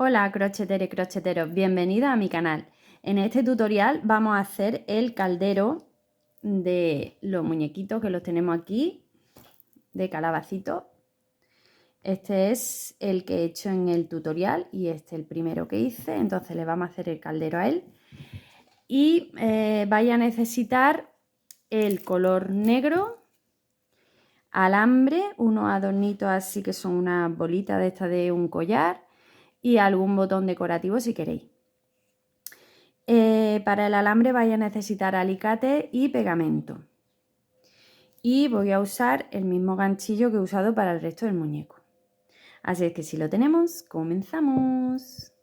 Hola crocheteros y crocheteros, bienvenidos a mi canal. En este tutorial vamos a hacer el caldero de los muñequitos que los tenemos aquí, de calabacito. Este es el que he hecho en el tutorial y este es el primero que hice, entonces le vamos a hacer el caldero a él. Y vaya a necesitar el color negro, alambre, unos adornitos así que son unas bolitas de esta de un collar y algún botón decorativo si queréis. Para el alambre vais a necesitar alicate y pegamento. Y voy a usar el mismo ganchillo que he usado para el resto del muñeco. Así es que si lo tenemos, comenzamos.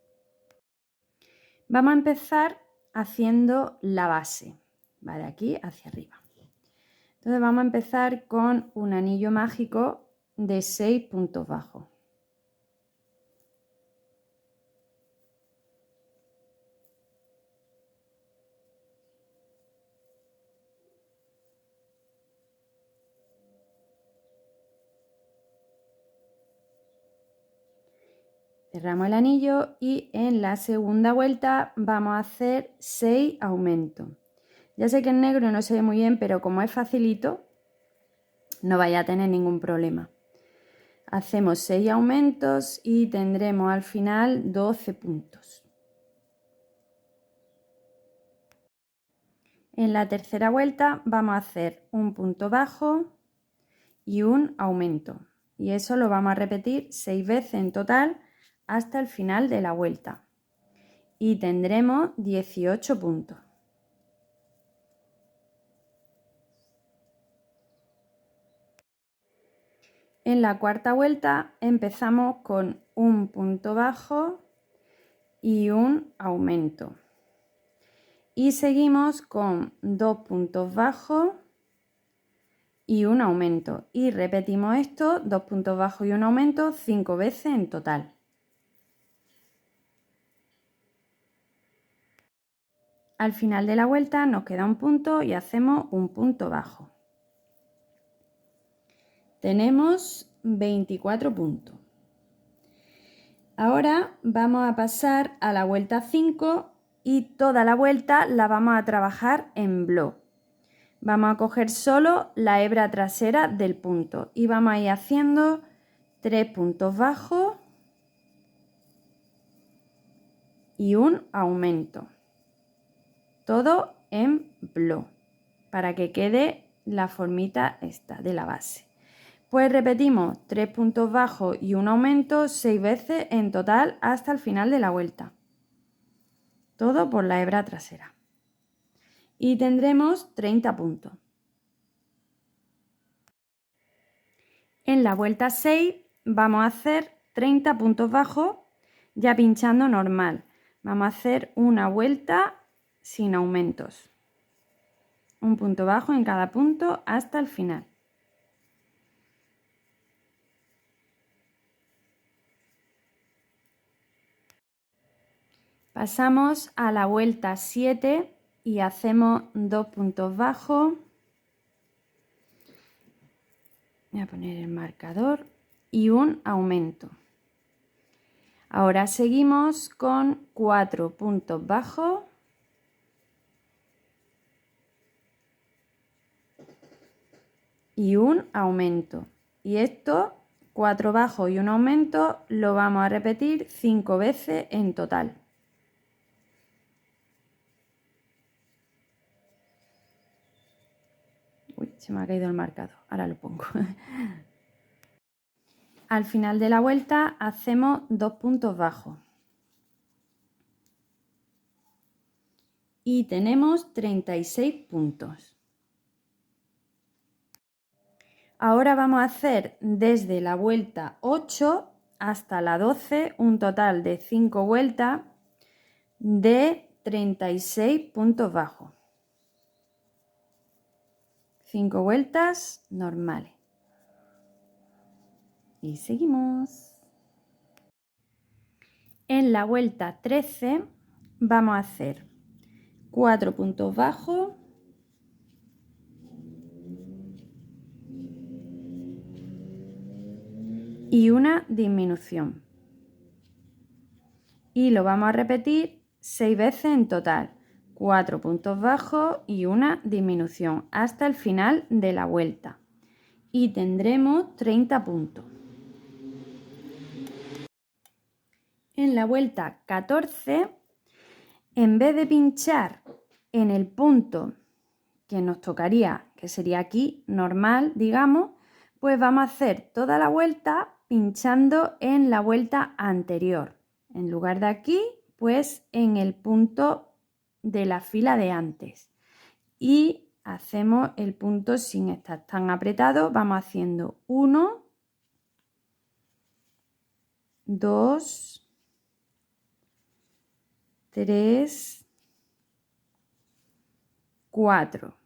Vamos a empezar haciendo la base, va de aquí hacia arriba. Entonces vamos a empezar con un anillo mágico de 6 puntos bajos. Cerramos el anillo y en la segunda vuelta vamos a hacer 6 aumentos. Ya sé que en negro no se ve muy bien, pero como es facilito, no vaya a tener ningún problema. Hacemos 6 aumentos y tendremos al final 12 puntos. En la tercera vuelta vamos a hacer un punto bajo y un aumento. Y eso lo vamos a repetir 6 veces en total hasta el final de la vuelta. Y tendremos 18 puntos. En la cuarta vuelta empezamos con un punto bajo y un aumento. Y seguimos con 2 puntos bajos y un aumento. Y repetimos esto, 2 puntos bajos y un aumento, 5 veces en total. Al final de la vuelta nos queda un punto y hacemos un punto bajo. Tenemos 24 puntos. Ahora vamos a pasar a la vuelta 5 y toda la vuelta la vamos a trabajar en bloc. Vamos a coger solo la hebra trasera del punto y vamos a ir haciendo 3 puntos bajos y un aumento. Todo en bloc para que quede la formita esta de la base. Pues repetimos 3 puntos bajos y un aumento 6 veces en total hasta el final de la vuelta. Todo por la hebra trasera. Y tendremos 30 puntos. En la vuelta 6 vamos a hacer 30 puntos bajos ya pinchando normal. Vamos a hacer una vuelta sin aumentos. Un punto bajo en cada punto hasta el final. Pasamos a la vuelta 7 y hacemos 2 puntos bajos. Voy a poner el marcador y un aumento. Ahora seguimos con 4 puntos bajos y un aumento. Y esto, 4 bajos y un aumento, lo vamos a repetir 5 veces en total. Uy, se me ha caído el marcador, ahora lo pongo. Al final de la vuelta hacemos 2 puntos bajos. Y tenemos 36 puntos. Ahora vamos a hacer desde la vuelta 8 hasta la 12 un total de 5 vueltas de 36 puntos bajos. 5 vueltas normales. Y seguimos. En la vuelta 13 vamos a hacer 4 puntos bajos y una disminución. y lo vamos a repetir 6 veces en total. 4 puntos bajos y una disminución hasta el final de la vuelta. Y tendremos 30 puntos. En la vuelta 14, en vez de pinchar en el punto que nos tocaría, que sería aquí, normal, digamos, pues vamos a hacer toda la vuelta pinchando en la vuelta anterior. En lugar de aquí, pues en el punto de la fila de antes. Y hacemos el punto sin estar tan apretado. Vamos haciendo 1, 2, 3, 4.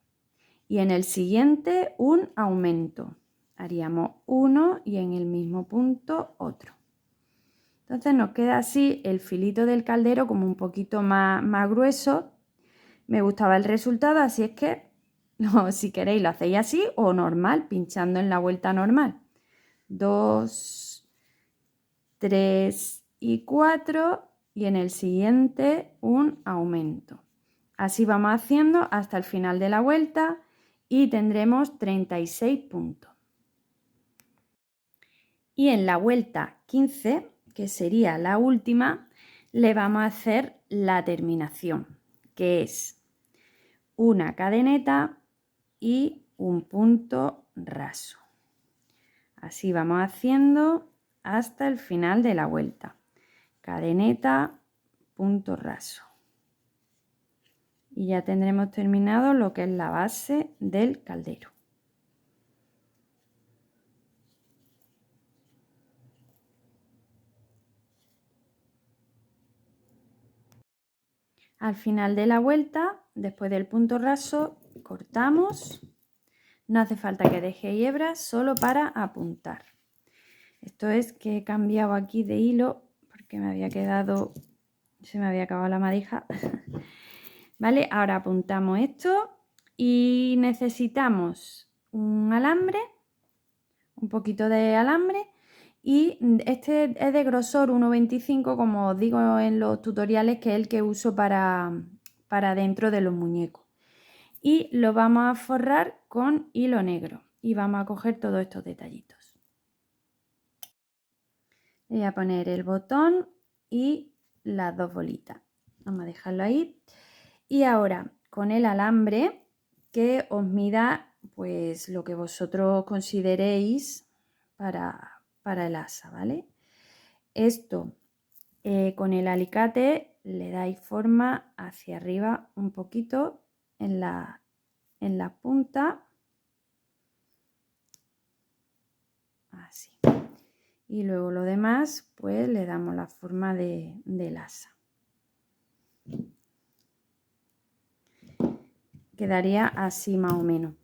Y en el siguiente un aumento. Haríamos uno y en el mismo punto otro. Entonces nos queda así el filito del caldero como un poquito más grueso. Me gustaba el resultado, así es que si queréis lo hacéis así o normal, pinchando en la vuelta normal. 2, 3 y 4 y en el siguiente un aumento. Así vamos haciendo hasta el final de la vuelta y tendremos 36 puntos. Y en la vuelta 15, que sería la última, le vamos a hacer la terminación, que es una cadeneta y un punto raso. Así vamos haciendo hasta el final de la vuelta. Cadeneta, punto raso. Y ya tendremos terminado lo que es la base del caldero. Al final de la vuelta, después del punto raso, cortamos. No hace falta que dejéis hebras, solo para apuntar. Esto es que he cambiado aquí de hilo porque me había quedado, se me había acabado la madeja. Vale, ahora apuntamos esto y necesitamos un alambre, un poquito de alambre. Y este es de grosor 1,25, como os digo en los tutoriales, que es el que uso para dentro de los muñecos. Y lo vamos a forrar con hilo negro y vamos a coger todos estos detallitos. Voy a poner el botón y las dos bolitas. Vamos a dejarlo ahí. Y ahora con el alambre, que os mida pues lo que vosotros consideréis para el asa, ¿vale? Esto con el alicate le dais forma hacia arriba un poquito en la punta, así. Y luego lo demás pues le damos la forma del asa. Quedaría así más o menos.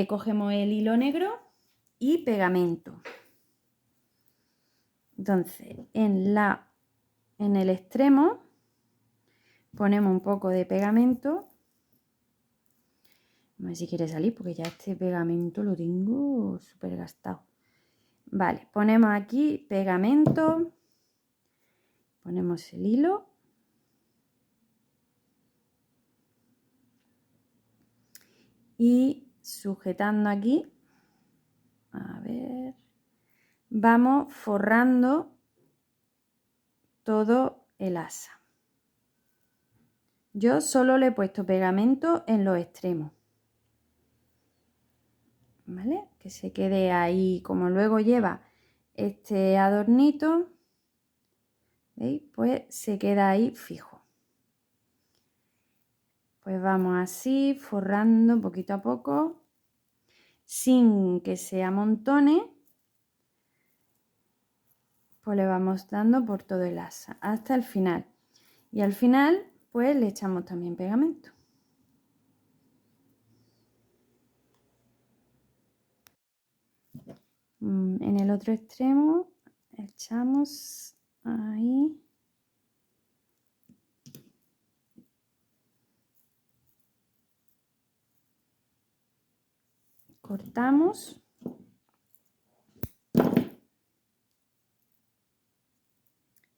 Cogemos el hilo negro y pegamento. Entonces en el extremo ponemos un poco de pegamento. A ver si quiere salir porque ya este pegamento lo tengo súper gastado. Vale, ponemos aquí pegamento, ponemos el hilo y sujetando aquí, a ver, vamos forrando todo el asa. Yo solo le he puesto pegamento en los extremos, ¿vale? Que se quede ahí, como luego lleva este adornito, ¿veis? Pues se queda ahí fijo. Pues vamos así, forrando poquito a poco, sin que se amontone. Pues le vamos dando por todo el asa hasta el final. Y al final, pues le echamos también pegamento. En el otro extremo echamos ahí. Cortamos.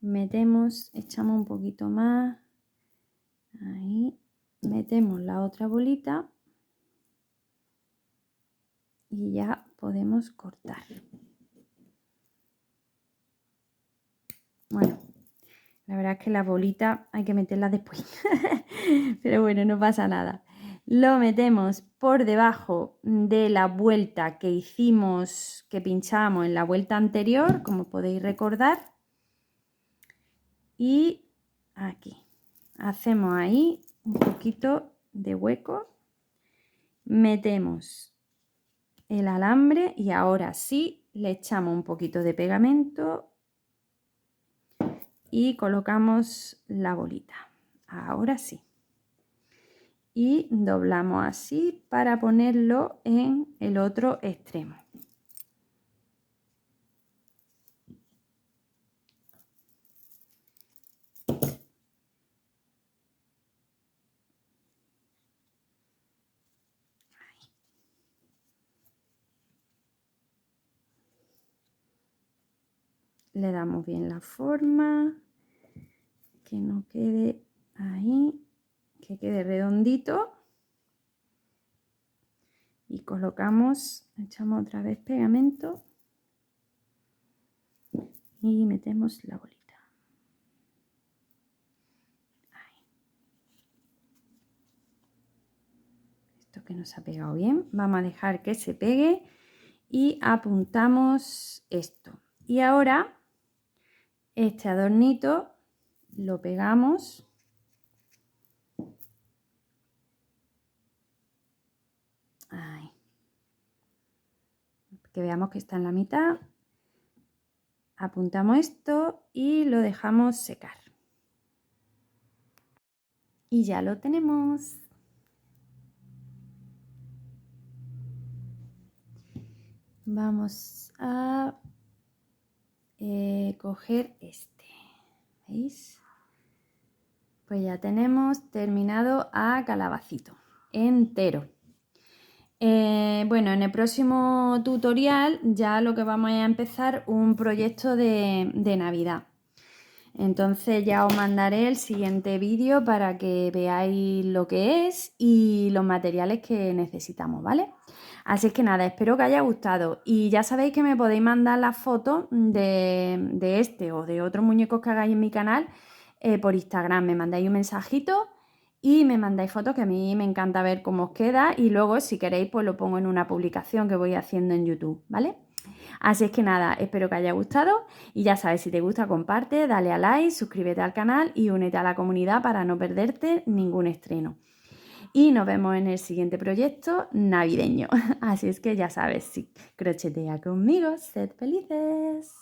metemos, echamos un poquito más, ahí, metemos la otra bolita y ya podemos cortar. Bueno, la verdad es que la bolita hay que meterla después, pero bueno, no pasa nada. Lo metemos por debajo de la vuelta que hicimos, que pinchamos en la vuelta anterior, como podéis recordar. Y aquí hacemos ahí un poquito de hueco, metemos el alambre y ahora sí le echamos un poquito de pegamento y colocamos la bolita. Ahora sí. Y doblamos así para ponerlo en el otro extremo. Le damos bien la forma, que no quede ahí, que quede redondito. Y colocamos, echamos otra vez pegamento y metemos la bolita. Ahí. Esto que nos ha pegado bien, vamos a dejar que se pegue y apuntamos esto. Y ahora este adornito lo pegamos. Ahí. Que veamos que está en la mitad. Apuntamos esto y lo dejamos secar. Y ya lo tenemos. Vamos a coger este. ¿Veis? Pues ya tenemos terminado a calabacito entero. Bueno, en el próximo tutorial ya lo que vamos a empezar un proyecto de Navidad. Entonces ya os mandaré el siguiente vídeo para que veáis lo que es y los materiales que necesitamos, ¿vale? Así es que nada, espero que haya gustado y ya sabéis que me podéis mandar las fotos de este o de otros muñecos que hagáis en mi canal por Instagram. Me mandáis un mensajito y me mandáis fotos, que a mí me encanta ver cómo os queda y luego si queréis pues lo pongo en una publicación que voy haciendo en YouTube, ¿vale? Así es que nada, espero que haya gustado y ya sabes, si te gusta comparte, dale a like, suscríbete al canal y únete a la comunidad para no perderte ningún estreno. Y nos vemos en el siguiente proyecto navideño. Así es que ya sabes, sí, crochetea conmigo, sed felices.